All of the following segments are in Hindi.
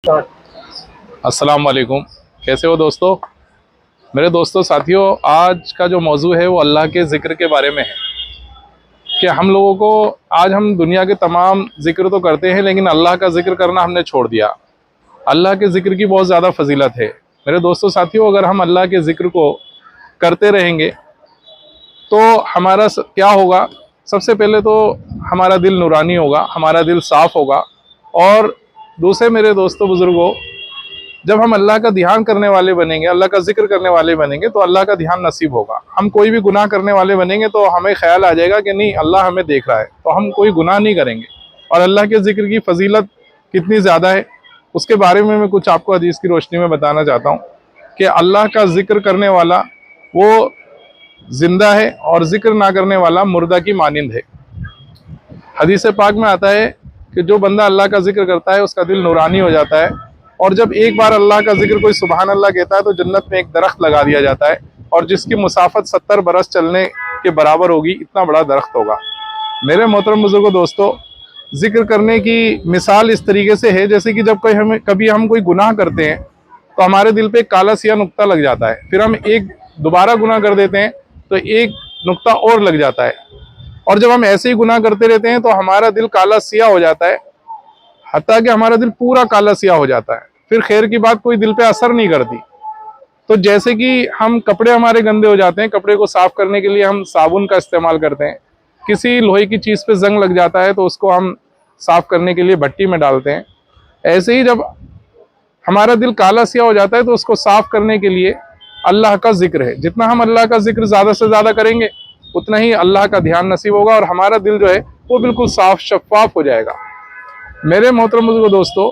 अस्सलाम वालेकुम। कैसे हो दोस्तों? मेरे दोस्तों साथियों, आज का जो मौजू है वो अल्लाह के ज़िक्र के बारे में है कि हम लोगों को आज हम दुनिया के तमाम ज़िक्र तो करते हैं लेकिन अल्लाह का ज़िक्र करना हमने छोड़ दिया। अल्लाह के ज़िक्र की बहुत ज़्यादा फजीलत है। मेरे दोस्तों साथियों, अगर हम अल्लाह के ज़िक्र को करते रहेंगे तो हमारा क्या होगा? सबसे पहले तो हमारा दिल नूरानी होगा, हमारा दिल साफ़ होगा। और दूसरे मेरे दोस्तों बुज़ुर्गों, जब हम अल्लाह का ध्यान करने वाले बनेंगे, अल्लाह का जिक्र करने वाले बनेंगे तो अल्लाह का ध्यान नसीब होगा। हम कोई भी गुनाह करने वाले बनेंगे तो हमें ख्याल आ जाएगा कि नहीं, अल्लाह हमें देख रहा है, तो हम कोई गुनाह नहीं करेंगे। और अल्लाह के जिक्र की फजीलत कितनी ज़्यादा है उसके बारे में मैं कुछ आपको हदीस की रोशनी में बताना चाहता हूँ कि अल्लाह का जिक्र करने वाला वो जिंदा है और जिक्र ना करने वाला मुर्दा की मानिंद है। हदीस पाक में आता है कि जो बंदा अल्लाह का जिक्र करता है उसका दिल नूरानी हो जाता है। और जब एक बार अल्लाह का जिक्र कोई सुबहान अल्लाह कहता है तो जन्नत में एक दरख्त लगा दिया जाता है और जिसकी मुसाफत 70 बरस चलने के बराबर होगी, इतना बड़ा दरख्त होगा। मेरे मोहतरम बुजुर्गों दोस्तों, जिक्र करने की मिसाल इस तरीके से है जैसे कि जब कभी हम कोई गुनाह करते हैं तो हमारे दिल पे एक काला सिया नुक्ता लग जाता है, फिर हम एक दोबारा गुनाह कर देते हैं तो एक नुक्ता और लग जाता है। और जब हम ऐसे ही गुनाह करते रहते हैं तो हमारा दिल काला सिया हो जाता है, हत्ता कि हमारा दिल पूरा काला सिया हो जाता है। फिर खैर की बात कोई दिल पे असर नहीं करती। तो जैसे कि हम कपड़े हमारे गंदे हो जाते हैं, कपड़े को साफ करने के लिए हम साबुन का इस्तेमाल करते हैं। किसी लोहे की चीज़ पे जंग लग जाता है तो उसको हम साफ करने के लिए भट्टी में डालते हैं। ऐसे ही जब हमारा दिल काला सिया हो जाता है तो उसको साफ करने के लिए अल्लाह का जिक्र है। जितना हम अल्लाह का जिक्र ज़्यादा से ज़्यादा करेंगे उतना ही अल्लाह का ध्यान नसीब होगा और हमारा दिल जो है वो बिल्कुल साफ शफाफ हो जाएगा। मेरे मोहतरम बुजुर्ग दोस्तों,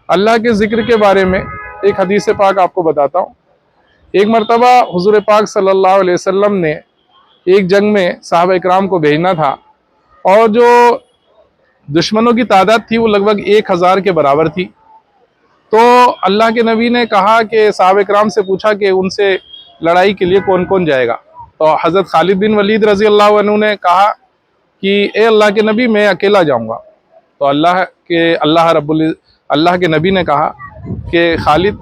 अल्लाह के जिक्र के बारे में एक हदीस पाक आपको बताता हूँ। एक मरतबा हुजूर पाक सल्लल्लाहु अलैहि वसल्लम ने एक जंग में साहबा इकराम को भेजना था और जो दुश्मनों की तादाद थी वो लगभग 1000 के बराबर थी। तो अल्लाह के नबी ने कहा कि साहबा इकराम से पूछा कि उनसे लड़ाई के लिए कौन कौन जाएगा। तो हज़रत खालिद बिन वलीद रज़ी अल्लाह अन्हु ने कहा कि ए अल्लाह के नबी, मैं अकेला जाऊँगा। तो अल्लाह के नबी ने कहा कि खालिद,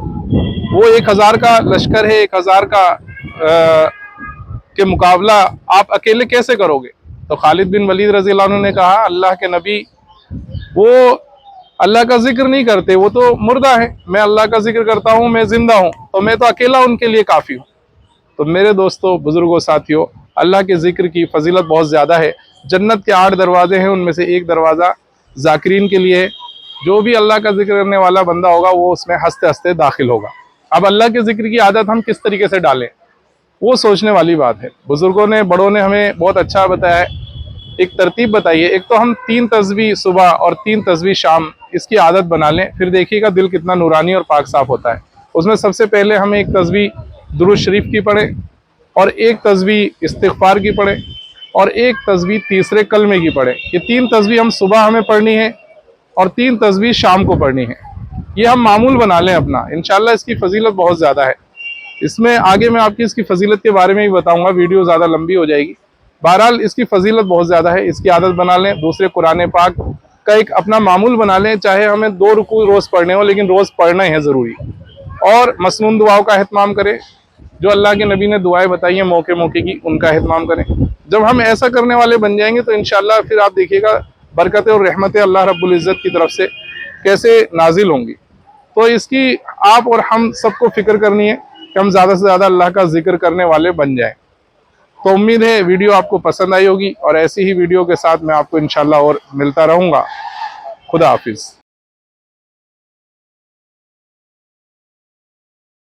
वो 1000 का लश्कर है, 1000 का के मुकाबला आप अकेले कैसे करोगे? तो खालिद बिन वलीद रज़ी अल्लाह अन्हु ने कहा, अल्लाह के नबी, वो अल्लाह का जिक्र नहीं करते, वो तो मुर्दा है, मैं अल्लाह का जिक्र करता हूँ, मैं जिंदा हूँ, तो मैं तो अकेला उनके लिए काफ़ी हूँ। तो मेरे दोस्तों बुजुर्गों साथियों, अल्लाह के जिक्र की फजीलत बहुत ज़्यादा है। जन्नत के 8 दरवाजे हैं, उनमें से एक दरवाज़ा जाकिरीन के लिए है। जो भी अल्लाह का जिक्र करने वाला बंदा होगा वो उसमें हंसते हंसते दाखिल होगा। अब अल्लाह के जिक्र की आदत हम किस तरीके से डालें, वो सोचने वाली बात है। बुजुर्गों ने, बड़ों ने हमें बहुत अच्छा बताया है, एक तरतीब बताई है। एक तो हम 3 तस्बीह सुबह और 3 तस्बीह शाम, इसकी आदत बना लें, फिर देखिएगा दिल कितना नूरानी और पाक साफ होता है। उसमें सबसे पहले हम एक तस्बीह दुरूद शरीफ की पढ़ें और एक तस्बीह इस्तिग़फ़ार की पढ़ें और एक तस्बीह तीसरे कलमे की पढ़ें। ये 3 तस्बीह हम सुबह हमें पढ़नी है और 3 तस्बीह शाम को पढ़नी है। ये हम मामूल बना लें अपना, इंशाअल्लाह इसकी फजीलत बहुत ज़्यादा है। इसमें आगे मैं आपकी इसकी फजीलत के बारे में भी बताऊंगा, वीडियो ज़्यादा लंबी हो जाएगी। बहरहाल इसकी फजीलत बहुत ज़्यादा है, इसकी आदत बना लें। दूसरे कुरान पाक का एक अपना मामूल बना लें, चाहे हमें 2 रुकू रोज़ पढ़ने हो लेकिन रोज़ पढ़ना है ज़रूरी। और मसनून दुआओं का एहतमाम करें, जो अल्लाह के नबी ने दुआएं बताई हैं मौके मौके की, उनका एहतमाम करें। जब हम ऐसा करने वाले बन जाएंगे तो इंशाअल्लाह फिर आप देखिएगा बरकतें और रहमतें अल्लाह रब्बुल इज़्ज़त की तरफ से कैसे नाजिल होंगी। तो इसकी आप और हम सबको फिक्र करनी है कि हम ज़्यादा से ज़्यादा अल्लाह का जिक्र करने वाले बन जाएं। तो उम्मीद है वीडियो आपको पसंद आई होगी और ऐसी ही वीडियो के साथ मैं आपको इंशाअल्लाह और मिलता रहूँगा। खुदा हाफिज़।